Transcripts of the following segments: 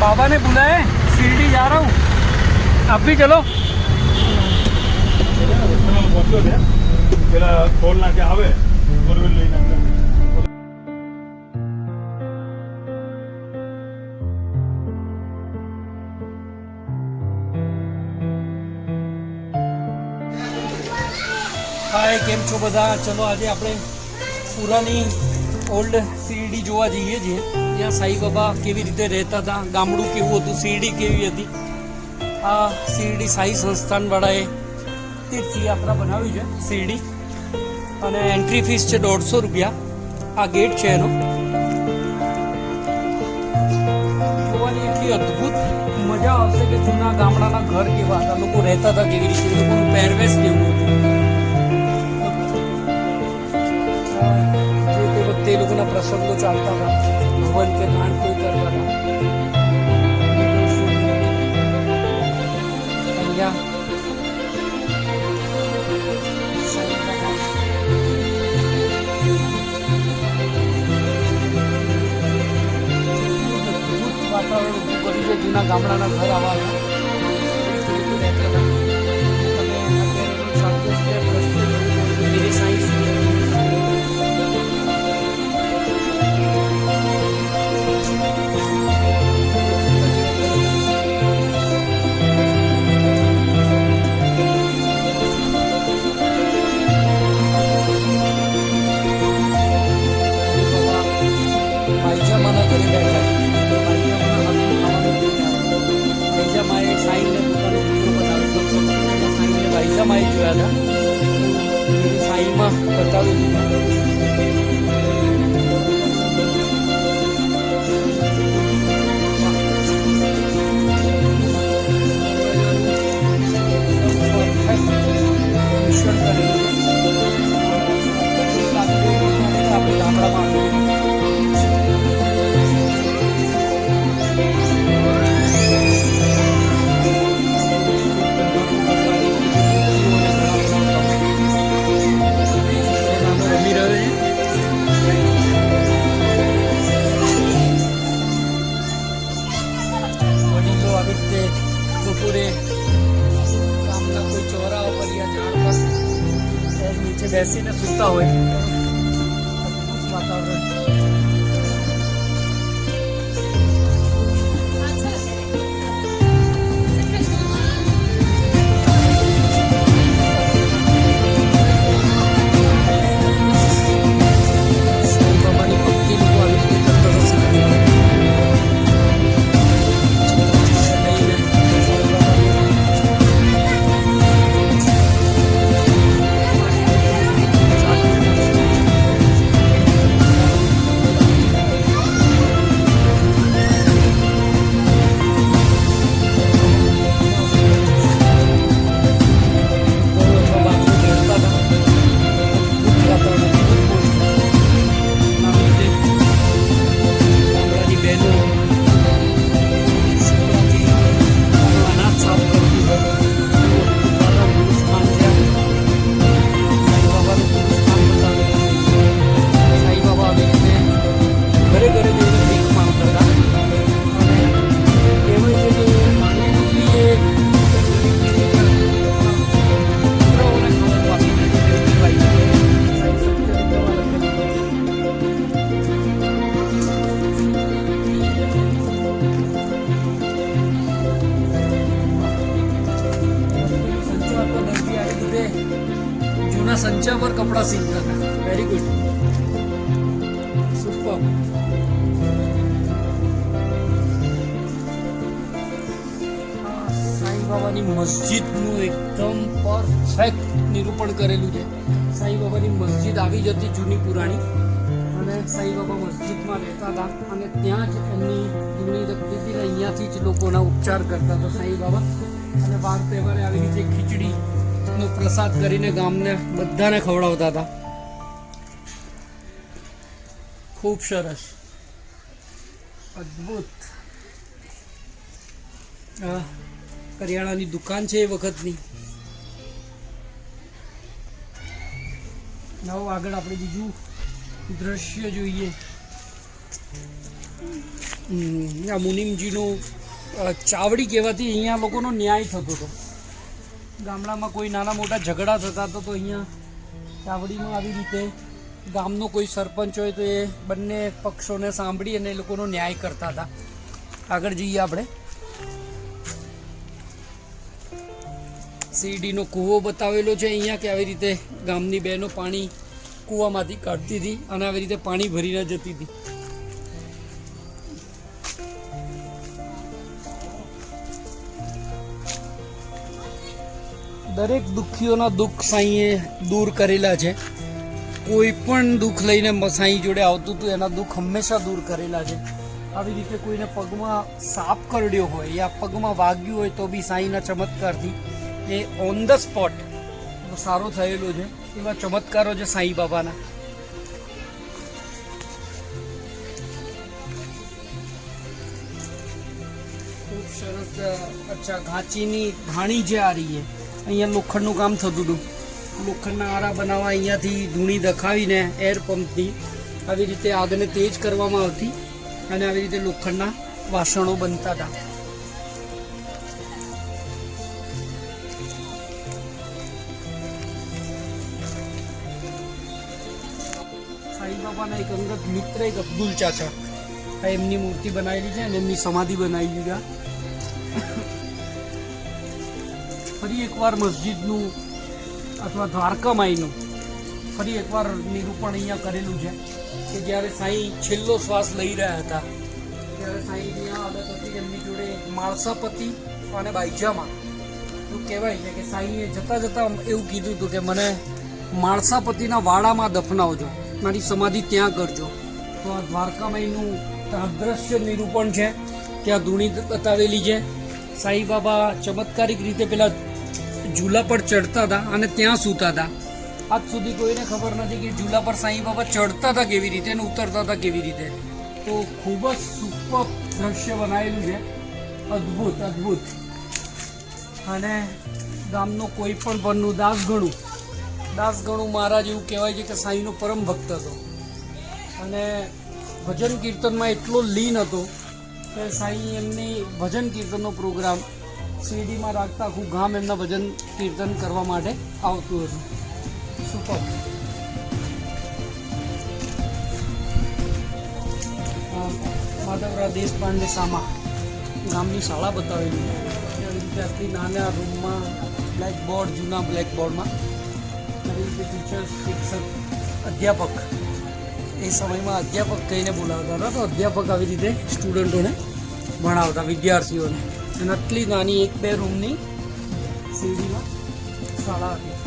बाबा ने बुलाया है, शिरडी जा रहा हूँ, आप भी चलो। પેલા ટોલ નાકે આવે ફોર વ્હીલ લઈને અંદર હાય, કેમ છો બધા? ચલો આજે આપણે પુરાની ઓલ્ડ શિરડી જોવા જઈએ છીએ, ત્યાં સાઈ બાબા કેવી રીતે રહેતા હતા, ગામડું કેવું હતું, શિરડી કેવી હતી. આ શિરડી સાઈ સંસ્થાનવાળાએ તીર્થયાત્રા બનાવી છે શિરડી, અને એન્ટ્રી ફીસ છે 150 રૂપિયા. આ ગેટ છે એનો. જોવાની એટલી અદ્ભુત મજા આવશે કે જૂના ગામડાના ઘર કેવા હતા, લોકો રહેતા હતા કેવી રીતે, લોકોનું પહેરવેશ કેવું હતું, જે તે વખતે એ લોકોના પ્રસંગો ચાલતા હતા, હવન કે દાન કોઈ કરતા હતા. અહીંયા વાતાવરણ ઊભું કર્યું છે. જૂના ગામડાના ઘર આવા હતા, રહેતા હતા. તમે અત્યારે સાયન્સ ભાઈજામાના ઘરે બેઠા. ભાઈજામાએ સાઈનને પોતાનો દીકરો બનાવ્યો. સાઈનને ભાઈજામાએ જોયા હતા, સાઈમાં બતાવ્યું. મિશ્રણ કરેલું આપણે ગામડામાં બપોરે ગામના કોઈ ચોરાવા પર યા ઝાડ પર નીચે બેસીને સૂતા હોય. અદ્ભુત વાતાવરણ. સાઈ બાબાની ભક્તિ લોકો આવી રીતે કરતા હતા. संचा पर कपड़ा सीखता था. Very good, super. साई बाबाની મસ્જિદનું એકદમ પરફેક્ટ નિરૂપણ કરેલું છે. સાઈ બાબાની મસ્જિદ આવી જતી જૂની પુરાણી, અને સાઈ બાબા મસ્જિદમાં રહેતા હતા, અને ત્યાં જ એમની જૂની લગતી હતી ને અહીંયાથી જ લોકોના ઉપચાર કરતા હતા સાઈ બાબા. અને વાર તહેવારે આવી રીતે ખીચડી નો પ્રસાદ કરીને ગામને બધાને ખવડાવતા હતા. ખૂબ સરસ, અદ્ભુત. કરિયાણાની દુકાન છે એ વખતની. નવ આગળ આપણે બીજું દ્રશ્ય જોઈએ. આ મુનિમજીનો ચાવડી કહેવાથી અહીંયા લોકોનો ન્યાય થતો હતો. ગામડામાં કોઈ નાના મોટા ઝઘડા થતા તો અહીંયા ચાવડીમાં આવી રીતે ગામનો કોઈ સરપંચ હોય તો એ બંને પક્ષોને સાંભળી અને એ લોકોનો ન્યાય કરતા હતા. આગળ જઈએ આપણે. શેરડીનો કૂવો બતાવેલો છે અહીંયા, કે આવી રીતે ગામની બહેનો પાણી કૂવામાંથી કાઢતી હતી અને આવી રીતે પાણી ભરીને જતી હતી. દરેક દુઃખીઓના દુઃખ સાંઈએ દૂર કરેલા છે. કોઈ પણ દુઃખ લઈને સાંઈ જોડે આવતું હતું એના દુઃખ હંમેશા દૂર કરેલા છે. આવી રીતે કોઈને પગમાં સાપ કરડ્યો હોય યા પગમાં વાગ્યું હોય તો બી સાંઈના ચમત્કારથી એ ઓન ધ સ્પોટ સારો થયેલો છે. એવા ચમત્કારો છે સાંઈ બાબાના. ખૂબ સરસ. અચ્છા, ઘાંચીની ઘાણી જે આ રહી છે, અહીંયા લોખંડનું કામ થતું હતું. લોખંડના આરા બનાવવા અહીંયાથી ધૂણી દખાવીને એર પંપથી આવી રીતે આગને તેજ કરવામાં આવતી અને આવી રીતે લોખંડના વાસણો બનતા હતા. સાંઈ બાબાના એક અંગત મિત્ર એક અબ્દુલ ચાચા, આ એમની મૂર્તિ બનાવેલી છે અને એમની સમાધિ બનાવેલી છે. ફરી એકવાર મસ્જિદનું અથવા દ્વારકા માઈનું ફરી એકવાર નિરૂપણ અહીંયા કરેલું છે કે જ્યારે સાંઈ છેલ્લો શ્વાસ લઈ રહ્યા હતા ત્યારે સાંઈની આ આદત હતી. એમની જોડે માળસાપતિ અને બાઈજામાં એવું કહેવાય છે કે સાંઈએ જતાં જતાં એવું કીધું હતું કે મને માળસાપતિના વાડામાં દફનાવજો, મારી સમાધિ ત્યાં કરજો. તો આ દ્વારકા માઈનું અદ્રશ્ય નિરૂપણ છે. ત્યાં ધૂણી બતાવેલી છે. સાંઈ બાબા ચમત્કારિક રીતે પેલા ઝૂલા પર ચડતા હતા અને ત્યાં સૂતા હતા. આજ સુધી કોઈને ખબર નથી કે ઝૂલા પર સાંઈ બાબા ચડતા હતા કેવી રીતે અને ઉતરતા હતા કેવી રીતે. તો ખૂબ જ સુપર દ્રશ્ય બનાવેલું છે. અદ્ભુત અદ્ભુત. અને ગામનો કોઈ પણ પરનું દાસગણું મહારાજ એવું કહેવાય છે કે સાંઈનો પરમ ભક્ત હતો અને ભજન કીર્તનમાં એટલો લીન હતો કે સાંઈ એમની ભજન કીર્તનનો પ્રોગ્રામ શેરડીમાં રાખતા આખું ગામ એમના ભજન કીર્તન કરવા માટે આવતું હતું. સુપર. માધવરાવ દેશપાંડે સામા ગામની શાળા બતાવેલી. એવી રીતે આટલી નાના રૂમમાં બ્લેકબોર્ડ, જૂના બ્લેકબોર્ડમાં એવી રીતે ટીચર્સ, શિક્ષક, અધ્યાપક એ સમયમાં અધ્યાપક કહીને બોલાવતા હતા. તો અધ્યાપક આવી રીતે સ્ટુડન્ટોને ભણાવતા, વિદ્યાર્થીઓને. અને આટલી નાની 1-2 રૂમની શેરડીમાં શાળા હતી.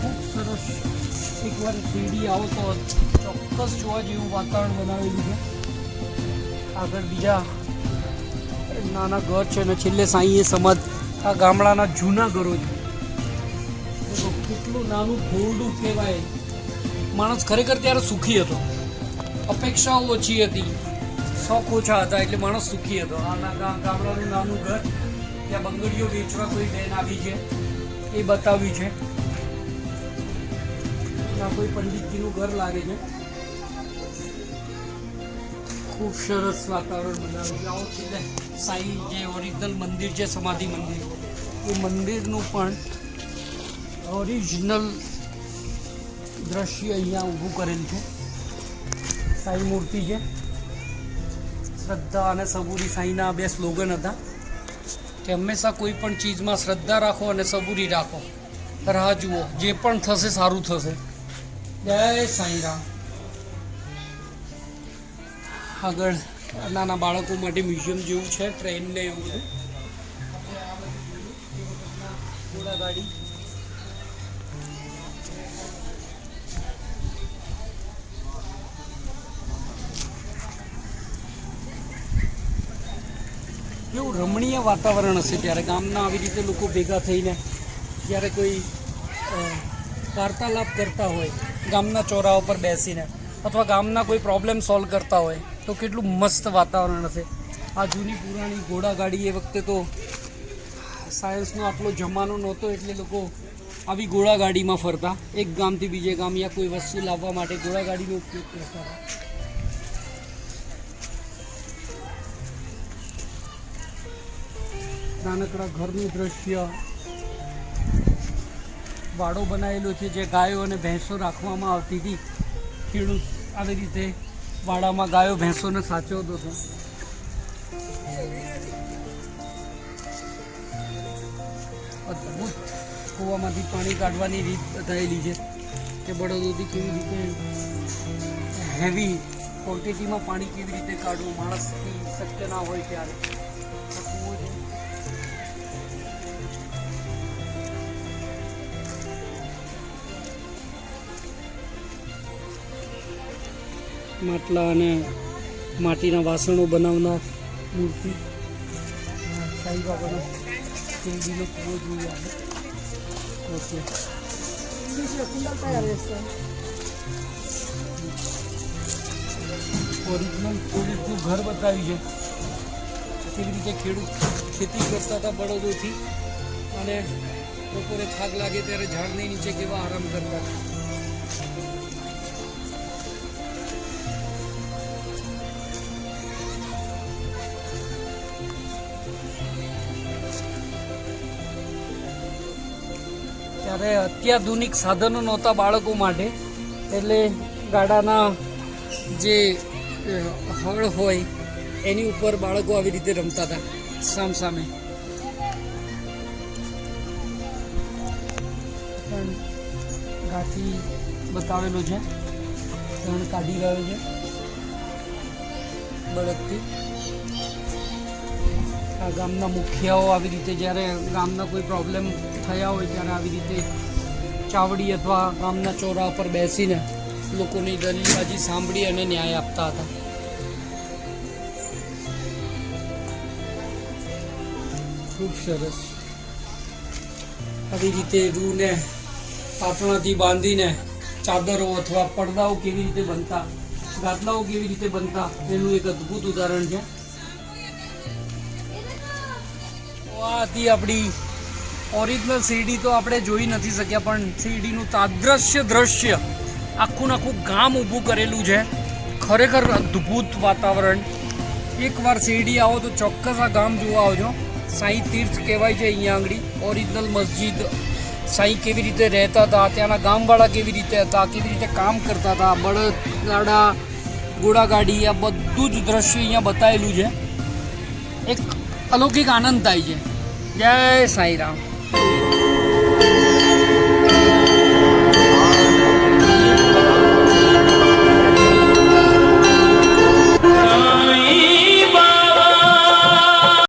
ખૂબ સરસ. એકવાર શેરડી આવો તો ચોક્કસ જોવા જેવું વાતાવરણ બનાવેલું છે. આગળ બીજા નાના ઘર છે અને છેલ્લે સાંઈએ સમાજ. આ ગામડાના જૂના ઘરો છે. કેટલું નાનું થોરડું કહેવાય. માણસ ખરેખર ત્યારે સુખી હતો. અપેક્ષાઓ ઓછી હતી, શોખ ઓછા હતા, એટલે માણસ સુખી હતો. આ ગામડાનું નાનું ઘર, ત્યાં બંગડીઓ વેચવા કોઈ બેન આવી છે એ બતાવ્યું છે. ત્યાં કોઈ પંડિતજીનું ઘર લાગે છે. ખૂબ સરસ વાતાવરણ બનાવ્યું. આવો છેલ્લે સાંઈ જે ઓરિજિનલ મંદિર છે, સમાધિ મંદિર, એ મંદિરનું પણ ઓરિજિનલ દ્રશ્ય અહીંયા ઊભું કરેલું છે. સાંઈ મૂર્તિ છે. શ્રદ્ધા અને સબૂરી સાંઈના 2 સ્લોગન હતા કે હંમેશા કોઈ પણ ચીજમાં શ્રદ્ધા રાખો અને સબૂરી રાખો. રાહ જુઓ, જે પણ થશે સારું થશે. જય સાંઈરામ. આગળ નાના બાળકો માટે મ્યુઝિયમ જેવું છે, ટ્રેનને એવું છે. ઘોડાગાડી. કેવું રમણીય વાતાવરણ હશે ત્યારે ગામના. આવી રીતે લોકો ભેગા થઈને જ્યારે કોઈ વાર્તાલાપ કરતા હોય ગામના ચોરાઓ પર બેસીને, અથવા ગામના કોઈ પ્રોબ્લેમ સોલ્વ કરતા હોય તો કેટલું મસ્ત વાતાવરણ હશે. આ જૂની પુરાણી ઘોડાગાડી, એ વખતે તો સાયન્સનો આટલો જમાનો નહોતો એટલે લોકો આવી ઘોડાગાડીમાં ફરતા. એક ગામથી બીજે ગામ યા કોઈ વસ્તુ લાવવા માટે ઘોડાગાડીનો ઉપયોગ કરતા હતા. નાનકડા ઘરનું દ્રશ્ય, વાડો બનાવેલો છે જે ગાયો અને ભેંસો રાખવામાં આવતી હતી. ખેડૂત આવી રીતે વાડામાં ગાયો ભેંસોને સાચવતો હતો. અદ્ભુત કૂવામાંથી પાણી કાઢવાની રીત બતાવેલી છે કે બળદોથી કેવી રીતે હેવી ક્વોન્ટિટીમાં પાણી કેવી રીતે કાઢવું, માણસથી શક્ય ના હોય ત્યારે. આ કૂવો છે. માટલા અને માટીના વાસણો બનાવનાર મૂર્તિ, સાઈ બાબાનો શિરડીનો કૂવો જોઈએ આપણે. ઓકે, ઓરિજિનલ ખેડૂતનું ઘર બતાવ્યું છે. કેવી રીતે ખેડૂત ખેતી કરતા હતા બળદોથી અને બપોરે થાક લાગે ત્યારે ઝાડની નીચે કેવા આરામ કરતા હતા. ત્યારે અત્યાધુનિક સાધનો નહોતા બાળકો માટે, એટલે ગાડાના જે હળ હોય એની ઉપર બાળકો આવી રીતે રમતા હતા સામસામે. પણ ગાથી બતાવેલો છે, ત્રણ કાઢી ગયો છે બળદથી. આ ગામના મુખિયાઓ આવી રીતે જ્યારે ગામના કોઈ પ્રોબ્લેમ થયા હોય ત્યારે આવી રીતે ચાવડી અથવા ગામના ચોરા પર બેસીને લોકોની દલીલબાજી સાંભળી અને ન્યાય આપતા હતા. ખૂબ સરસ. આવી રીતે રૂને પાટણાથી બાંધીને ચાદરો અથવા પડદાઓ કેવી રીતે બનતા, ગાદલાઓ કેવી રીતે બનતા એનું એક અદ્ભુત ઉદાહરણ છે. આ હતી આપણી ઓરિજિનલ શિરડી. તો આપણે જોઈ નથી શક્યા, પણ શિરડીનું તાદ્રશ્ય દ્રશ્ય આખું ગામ ઊભું કરેલું છે. ખરેખર અદ્ભુત વાતાવરણ. એકવાર શિરડી આવો તો ચોક્કસ આ ગામ જોવા આવજો. સાંઈ તીર્થ કહેવાય છે અહીંયા આગળ. ઓરિજિનલ મસ્જિદ, સાંઈ કેવી રીતે રહેતા હતા, ત્યાંના ગામવાળા કેવી રીતે હતા, કેવી રીતે કામ કરતા હતા, બળદગાડા, ઘોડાગાડી, આ બધું જ દ્રશ્ય અહીંયા બતાવેલું છે. એક અલૌકિક આનંદ થાય છે. જય સાંઈ રામ.